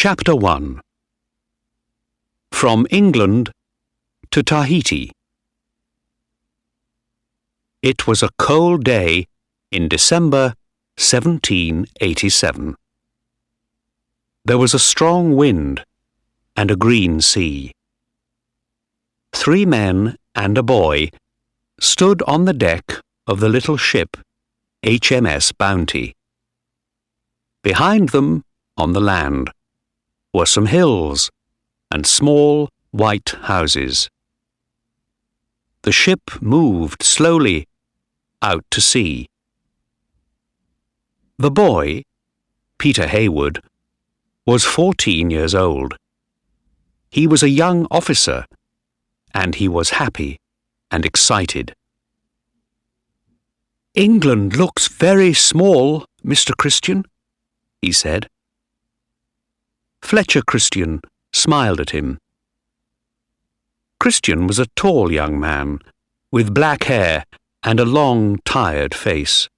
Chapter 1. From England to Tahiti. It was a cold day in December 1787. There was a strong wind and a green sea. 3 men and a boy stood on the deck of the little ship HMS Bounty. Behind them, on the land, were some hills and small white houses. The ship moved slowly out to sea. The boy, Peter Haywood, was 14 years old. He was a young officer, and he was happy and excited. "England looks very small, Mr. Christian," he said. Fletcher Christian smiled at him. Christian was a tall young man, with black hair and a long, tired face.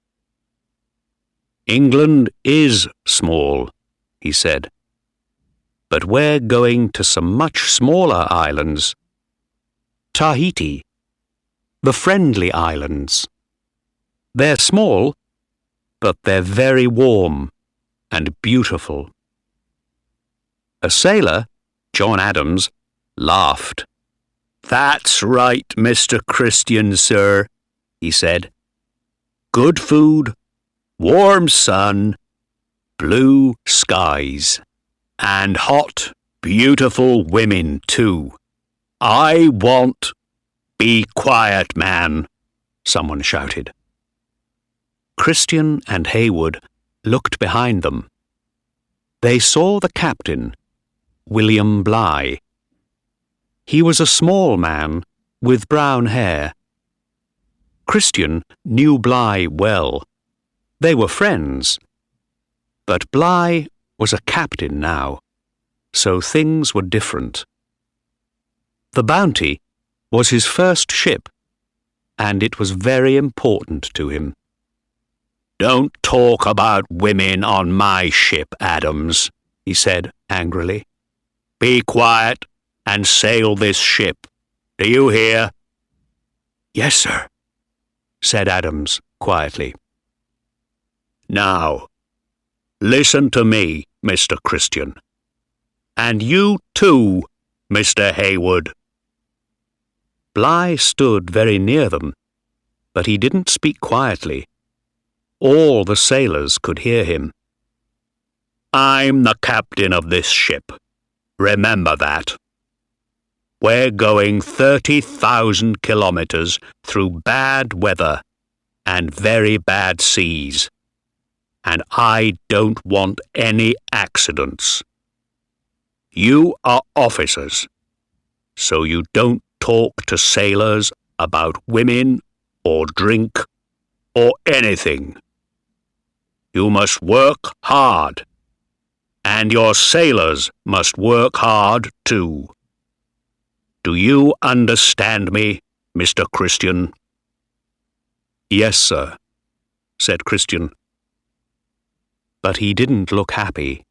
"England is small," he said, "but we're going to some much smaller islands. Tahiti, the Friendly Islands. They're small, but they're very warm and beautiful." A sailor, John Adams, laughed. "That's right, Mr. Christian, sir," he said. "Good food, warm sun, blue skies, and hot, beautiful women, too. I want—" "Be quiet, man," someone shouted. Christian and Haywood looked behind them. They saw the captain, William Bligh. He was a small man with brown hair. Christian knew Bligh well. They were friends. But Bligh was a captain now, so things were different. The Bounty was his first ship, and it was very important to him. "Don't talk about women on my ship, Adams," he said angrily. "Be quiet and sail this ship. Do you hear?" "Yes, sir," said Adams quietly. "Now, listen to me, Mr. Christian. And you too, Mr. Haywood." Bligh stood very near them, but he didn't speak quietly. All the sailors could hear him. "I'm the captain of this ship. Remember that. We're going 30,000 kilometers through bad weather and very bad seas, and I don't want any accidents. You are officers, so you don't talk to sailors about women or drink or anything. You must work hard, and your sailors must work hard too. Do you understand me, Mr. Christian?" "Yes, sir," said Christian. But he didn't look happy.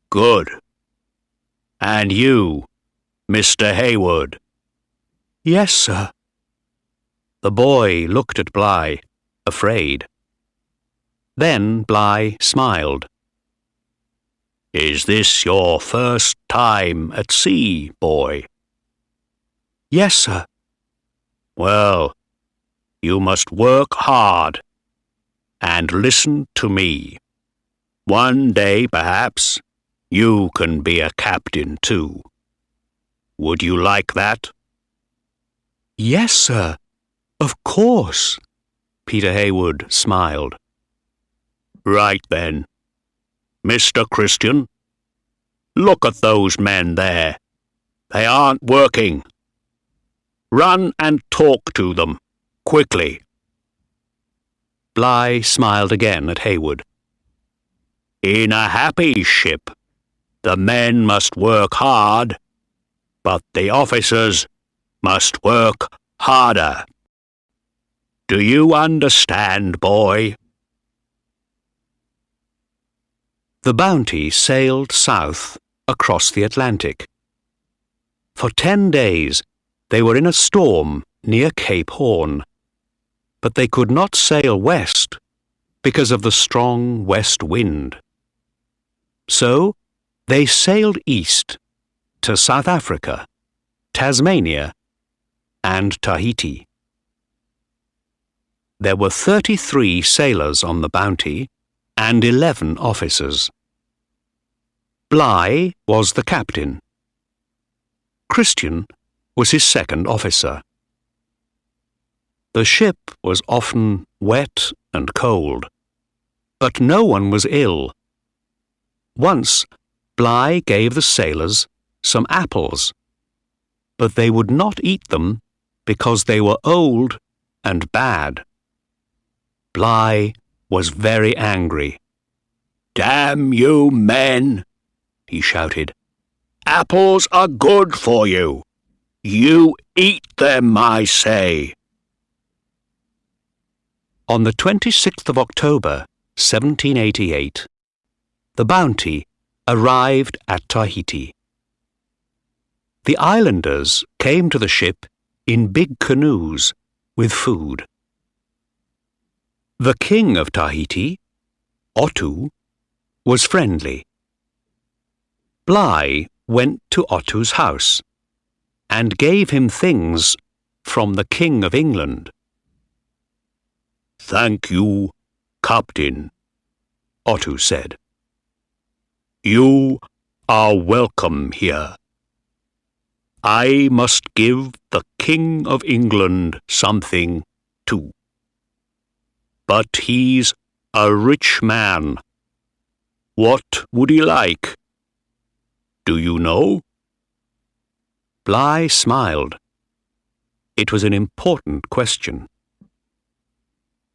"Good. And you, Mr. Haywood?" "Yes, sir." The boy looked at Bligh, afraid. Then Bligh smiled. "Is this your first time at sea, boy?" "Yes, sir." "Well, you must work hard and listen to me. One day, perhaps, you can be a captain too. Would you like that?" "Yes, sir, of course," Peter Haywood smiled. "Right then. Mr. Christian, look at those men there. They aren't working. Run and talk to them, quickly." Bligh smiled again at Haywood. "In a happy ship, the men must work hard, but the officers must work harder. Do you understand, boy?" The Bounty sailed south across the Atlantic. For 10 days they were in a storm near Cape Horn, but they could not sail west because of the strong west wind. So they sailed east to South Africa, Tasmania, and Tahiti. There were 33 sailors on the Bounty and 11 officers. Bligh was the captain. Christian was his second officer. The ship was often wet and cold, but no one was ill. Once, Bligh gave the sailors some apples, but they would not eat them because they were old and bad. Bligh was very angry. "Damn you men!" he shouted. "Apples are good for you. You eat them, I say." On the 26th of October, 1788, the Bounty arrived at Tahiti. The islanders came to the ship in big canoes with food. The king of Tahiti, Otto, was friendly. Bligh went to Otto's house and gave him things from the King of England. "Thank you, Captain," Otto said. "You are welcome here. I must give the King of England something too. But he's a rich man. What would he like? Do you know?" Bligh smiled. It was an important question.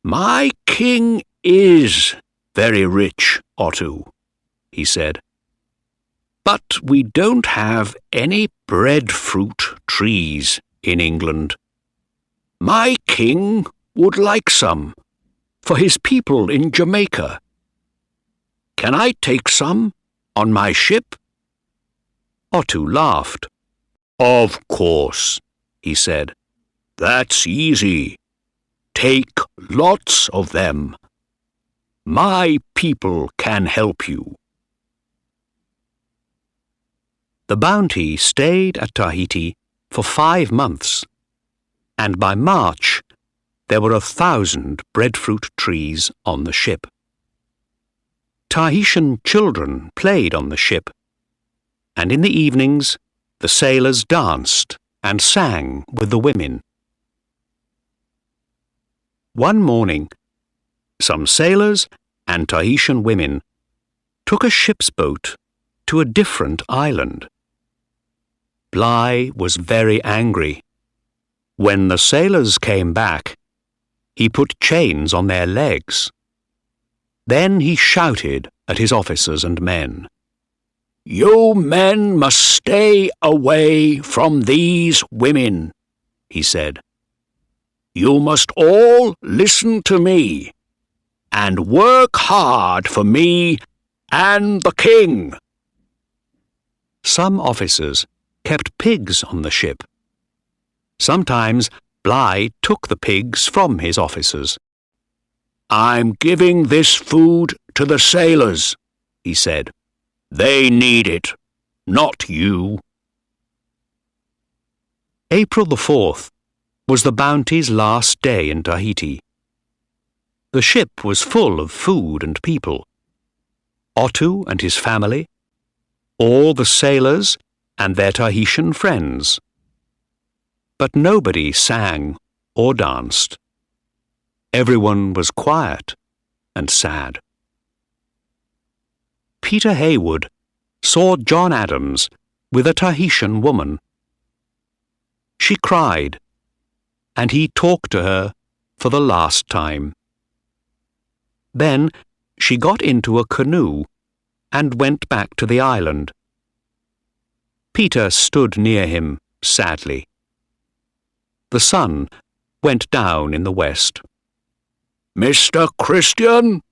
"My king is very rich, Otto," he said. "But we don't have any breadfruit trees in England. My king would like some for his people in Jamaica. Can I take some on my ship?" Otto laughed. "Of course," he said. "That's easy. Take lots of them. My people can help you." The Bounty stayed at Tahiti for 5 months, and by March there were 1,000 breadfruit trees on the ship. Tahitian children played on the ship, and in the evenings the sailors danced and sang with the women. One morning, some sailors and Tahitian women took a ship's boat to a different island. Bligh was very angry. When the sailors came back, he put chains on their legs. Then he shouted at his officers and men. "You men must stay away from these women," he said. "You must all listen to me and work hard for me and the king." Some officers kept pigs on the ship. Sometimes Bligh took the pigs from his officers. "I'm giving this food to the sailors," he said. "They need it, not you." April the 4th was the Bounty's last day in Tahiti. The ship was full of food and people. Otto and his family, all the sailors and their Tahitian friends. But nobody sang or danced. Everyone was quiet and sad. Peter Haywood saw John Adams with a Tahitian woman. She cried, and he talked to her for the last time. Then she got into a canoe and went back to the island. Peter stood near him sadly. The sun went down in the west. "Mr. Christian,"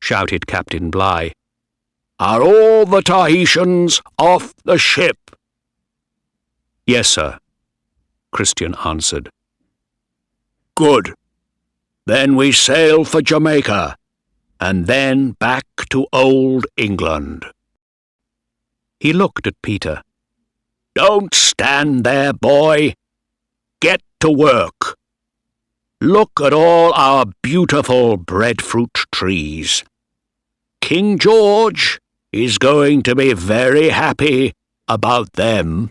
shouted Captain Bligh, Are all the Tahitians off the ship?" "Yes, sir," Christian answered. "Good. Then we sail for Jamaica, and then back to Old England." He looked at Peter. "Don't stand there, boy. Get to work. Look at all our beautiful breadfruit trees. King George is going to be very happy about them."